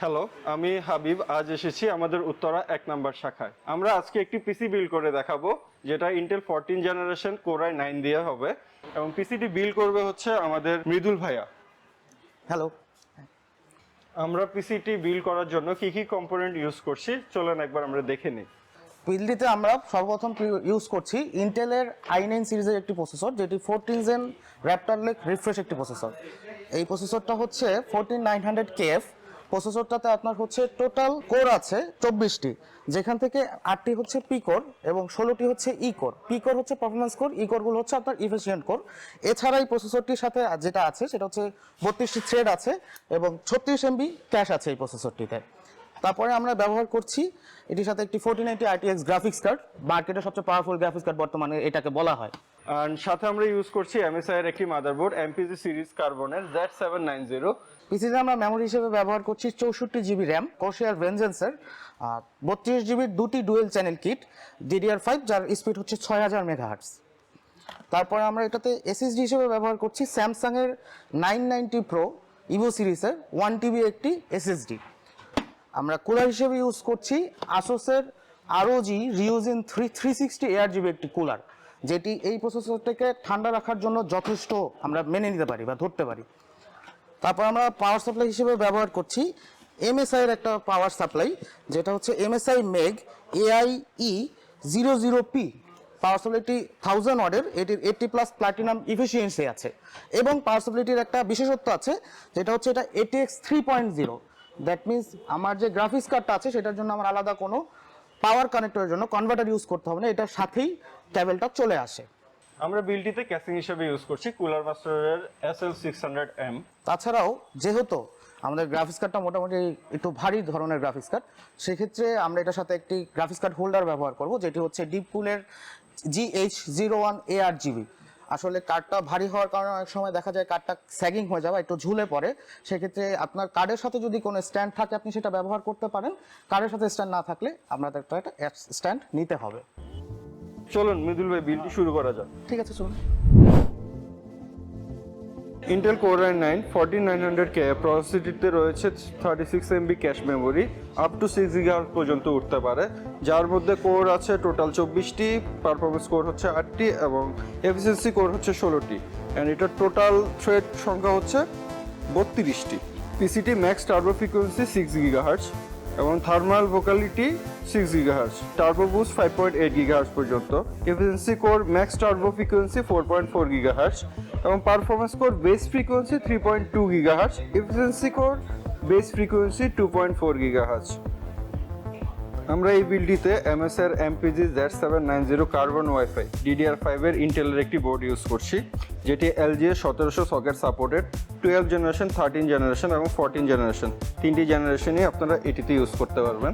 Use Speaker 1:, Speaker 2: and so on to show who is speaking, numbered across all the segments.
Speaker 1: Hello, আমি হাবিব। আজ এসেছি আমাদের উত্তরা 1 নম্বর শাখায়। আমরা আজকে একটি পিসি বিল্ড করে দেখাবো, যেটা ইন্টেল 14 জেনারেশন কোর i9 দিয়ে হবে, এবং পিসিটি বিল্ড করবে হচ্ছে আমাদের মৃদুল ভাইয়া।
Speaker 2: হ্যালো।
Speaker 1: আমরা পিসিটি বিল্ড করার জন্য কি কি কম্পোনেন্ট ইউজ করছি চলেন একবার আমরা দেখে নিই।
Speaker 2: বিল্ডটিতে আমরা সর্বপ্রথম ইউজ করছি ইন্টেলের i9 সিরিজের একটি প্রসেসর, যেটি 14 জেন র্যাপটর লেক রিফ্রেশ একটি প্রসেসর। এই প্রসেসরটা হচ্ছে 14900KF। প্রসেসরটাতে আপনার হচ্ছে টোটাল কোর আছে 24টি, যেখান থেকে 8টি হচ্ছে পি কোর এবং 16টি হচ্ছে ই কোর। পি কোর হচ্ছে পারফরমেন্স কোর, ই কোরগুলো হচ্ছে আপনার ইফিশিয়েন্ট কোর। এছাড়া এই প্রসেসরটির সাথে যেটা আছে সেটা হচ্ছে 32টি থ্রেড আছে এবং 36 MB ক্যাশ আছে এই প্রসেসরটিতে। তারপরে আমরা ব্যবহার করছি এটির সাথে একটি 1480 RTX গ্রাফিক্স কার্ড, মার্কেটের সবচেয়ে পাওয়ারফুল গ্রাফিক্স কার্ড বর্তমানে এটাকে বলা হয়।
Speaker 1: আর সাথে আমরা ইউজ করছি MSI এর একটি মাদারবোর্ড MPG সিরিজ কার্বনের Z790।
Speaker 2: পিসিতে আমরা মেমোরি হিসেবে ব্যবহার করছি 64GB র্যাম কোর্সেয়ার ভেনজেন্সের, 32GB দুটি ডুয়েল চ্যানেল কিট DDR5, যার স্পিড হচ্ছে 6000 মেগাহার্টজ। তারপরে আমরা এটাতে SSD হিসেবে ব্যবহার করছি স্যামসাংয়ের 990 Pro ইভো সিরিজের 1TB একটি SSD। আমরা কুলার হিসেবে ইউজ করছি আসোসের ROG রিউজিন 360 ARGB একটি কুলার, যেটি এই প্রসেসরটাকে ঠান্ডা রাখার জন্য যথেষ্ট আমরা মেনে নিতে পারি বা ধরতে পারি। তারপর আমরা পাওয়ার সাপ্লাই হিসেবে ব্যবহার করছি MSI এর একটা পাওয়ার সাপ্লাই, যেটা হচ্ছে MSI MEG AIE00P পাওয়ার সাপ্লাইটি 1000 ওয়াটের, এটির 80+ প্লাটিনাম ইফিসিয়েন্সি আছে এবং পাওয়ার সাপ্লাইটির একটা বিশেষত্ব আছে, যেটা হচ্ছে এটা ATX 3.0। দ্যাট মিনস আমার যে গ্রাফিক্স কার্ডটা আছে সেটার জন্য আমার আলাদা কোনো পাওয়ার কানেক্টরের জন্য কনভার্টার ইউজ করতে হবে না, এটার সাথেই কেবলটা চলে আসে।
Speaker 1: আমরা বিল্ডটিতে ক্যাসিং হিসেবে ইউজ করছি কুলার মাস্টারের SL600M।
Speaker 2: তাছাড়াও যেহেতু আমাদের গ্রাফিক্স কার্ডটা মোটামুটি একটু ভারী ধরনের গ্রাফিক্স কার্ড, সেক্ষেত্রে আমরা এটার সাথে একটি গ্রাফিক্স কার্ড হোল্ডার ব্যবহার করব, যেটি হচ্ছে ডিপকুলের GH01 ARGB। আসলে কার্ডটা ভারী হওয়ার কারণে অনেক সময় দেখা যায় কার্ডটা স্যাগিং হয়ে যাবে, একটু ঝুলে পড়ে। সেক্ষেত্রে আপনার কার্ডের সাথে যদি কোনো স্ট্যান্ড থাকে আপনি সেটা ব্যবহার করতে পারেন, কার্ডের সাথে স্ট্যান্ড না থাকলে আপনাদের একটা স্ট্যান্ড নিতে হবে।
Speaker 1: চলুন মৃদুল ভাই বিলটি শুরু করা যাক।
Speaker 2: ঠিক আছে, চলুন।
Speaker 1: ইন্টেল কোর i9 14900K প্রসেসরটিতে রয়েছে 36 MB cache memory, up to 6 GHz পর্যন্ত উঠতে পারে, যার মধ্যে কোর আছে টোটাল 24টি, পারফরমেন্স কোর হচ্ছে 8টি এবং এফিসিয়েন্সি কোর হচ্ছে 16টি, অ্যান্ড এটার টোটাল থ্রেড সংখ্যা হচ্ছে 32টি। PCT max turbo frequency 6 GHz এবং থার্মাল ভোকালিটি 6 GHz, টার্বো বুস্ট 5.8 GHz পর্যন্ত, efficiency core max turbo frequency 4.4 GHz এবং performance core base frequency 3.2 GHz, efficiency core base frequency 2.4 GHz। আমরা এই বিল্ডটিতে MSI এর MPG Z790 carbon wifi DDR5 এর ইন্টেলের একটি বোর্ড ইউজ করছি, যেটি LGA1700 socket supported 12 generation, 13 generation এবং 14 জেনারেশন, তিনটি জেনারেশনই আপনারা এটিতে ইউজ করতে পারবেন।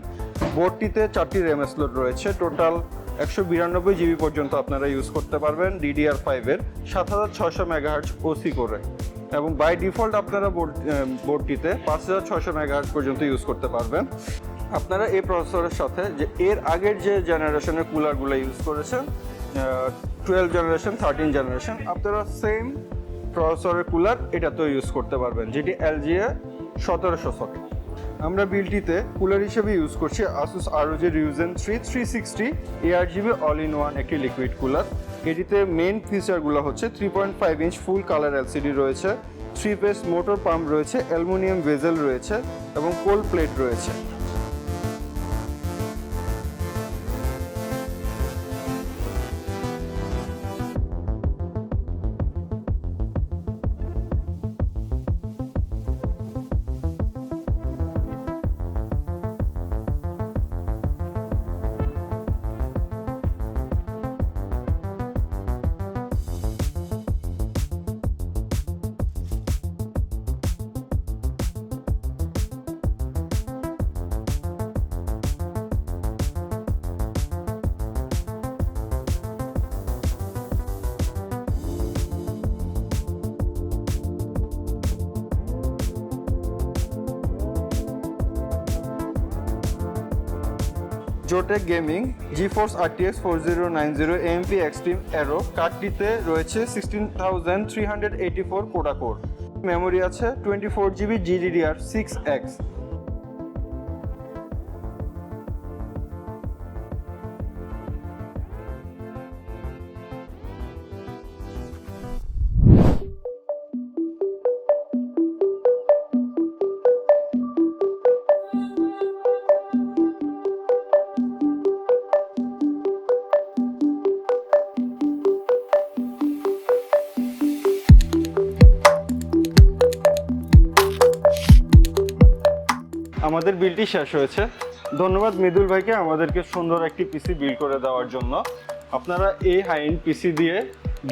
Speaker 1: বোর্ডটিতে 4টি র্যাম স্লট রয়েছে, টোটাল 192 GB পর্যন্ত আপনারা ইউজ করতে পারবেন DDR5 এর 7600 MHz OC করে, এবং বাই ডিফল্ট আপনারা বোর্ডটিতে 5600 MHz পর্যন্ত ইউজ করতে পারবেন। আপনারা এই প্রসেসরের সাথে যে এর আগের যে জেনারেশনের কুলারগুলো ইউজ করেছেন 12 জেনারেশন, 13 জেনারেশন, আপনারা সেম প্রসেসরের কুলার এটাতেও ইউজ করতে পারবেন, যেটি LGA1700 সকেট। আমরা বিলটিতে কুলার হিসেবে ইউজ করছি Asus ROG Ryujin 360 ARGB all in one একটি লিকুইড কুলার। এটিতে মেইন ফিচারগুলো হচ্ছে 3.5 ইঞ্চ ফুল কালার LCD রয়েছে, 3 পেস মোটর পাম্প রয়েছে, অ্যালুমিনিয়াম ভেজেল রয়েছে এবং কোল্ড প্লেট রয়েছে। Zotac gaming GeForce RTX 4090 AMP Extreme Aero কার্ডটিতে রয়েছে 16384 কোডা কোর, মেমোরি আছে 24GB GDDR6X। আমাদের বিলটি শেষ হয়েছে। ধন্যবাদ মৃদুল ভাইকে আমাদেরকে সুন্দর একটি পিসি বিল্ড করে দেওয়ার জন্য। আপনারা এই হাই এন্ড পিসি দিয়ে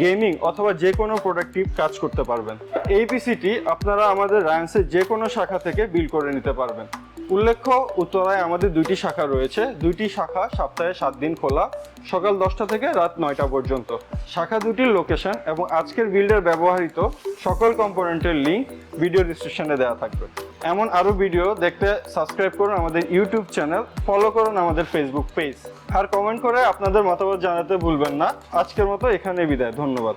Speaker 1: গেমিং অথবা যে কোনো প্রোডাক্টিভ কাজ করতে পারবেন। এই পিসিটি আপনারা আমাদের রায়ান্সের যে কোনো শাখা থেকে বিল্ড করে নিতে পারবেন। উল্লেখ্য, উত্তরায় আমাদের 2টি শাখা রয়েছে। 2টি শাখা সপ্তাহে 7 দিন খোলা, সকাল 10টা থেকে রাত 9টা পর্যন্ত। শাখা দুটির লোকেশন এবং আজকের বিল্ডের ব্যবহৃত সকল কম্পোনেন্টের লিঙ্ক ভিডিও ডিসক্রিপশনে দেওয়া থাকবে। এমন আরও ভিডিও দেখতে সাবস্ক্রাইব করুন আমাদের ইউটিউব চ্যানেল, ফলো করুন আমাদের ফেসবুক পেজ, আর কমেন্ট করে আপনাদের মতামত জানাতে ভুলবেন না। আজকের মতো এখানে বিদায়, ধন্যবাদ।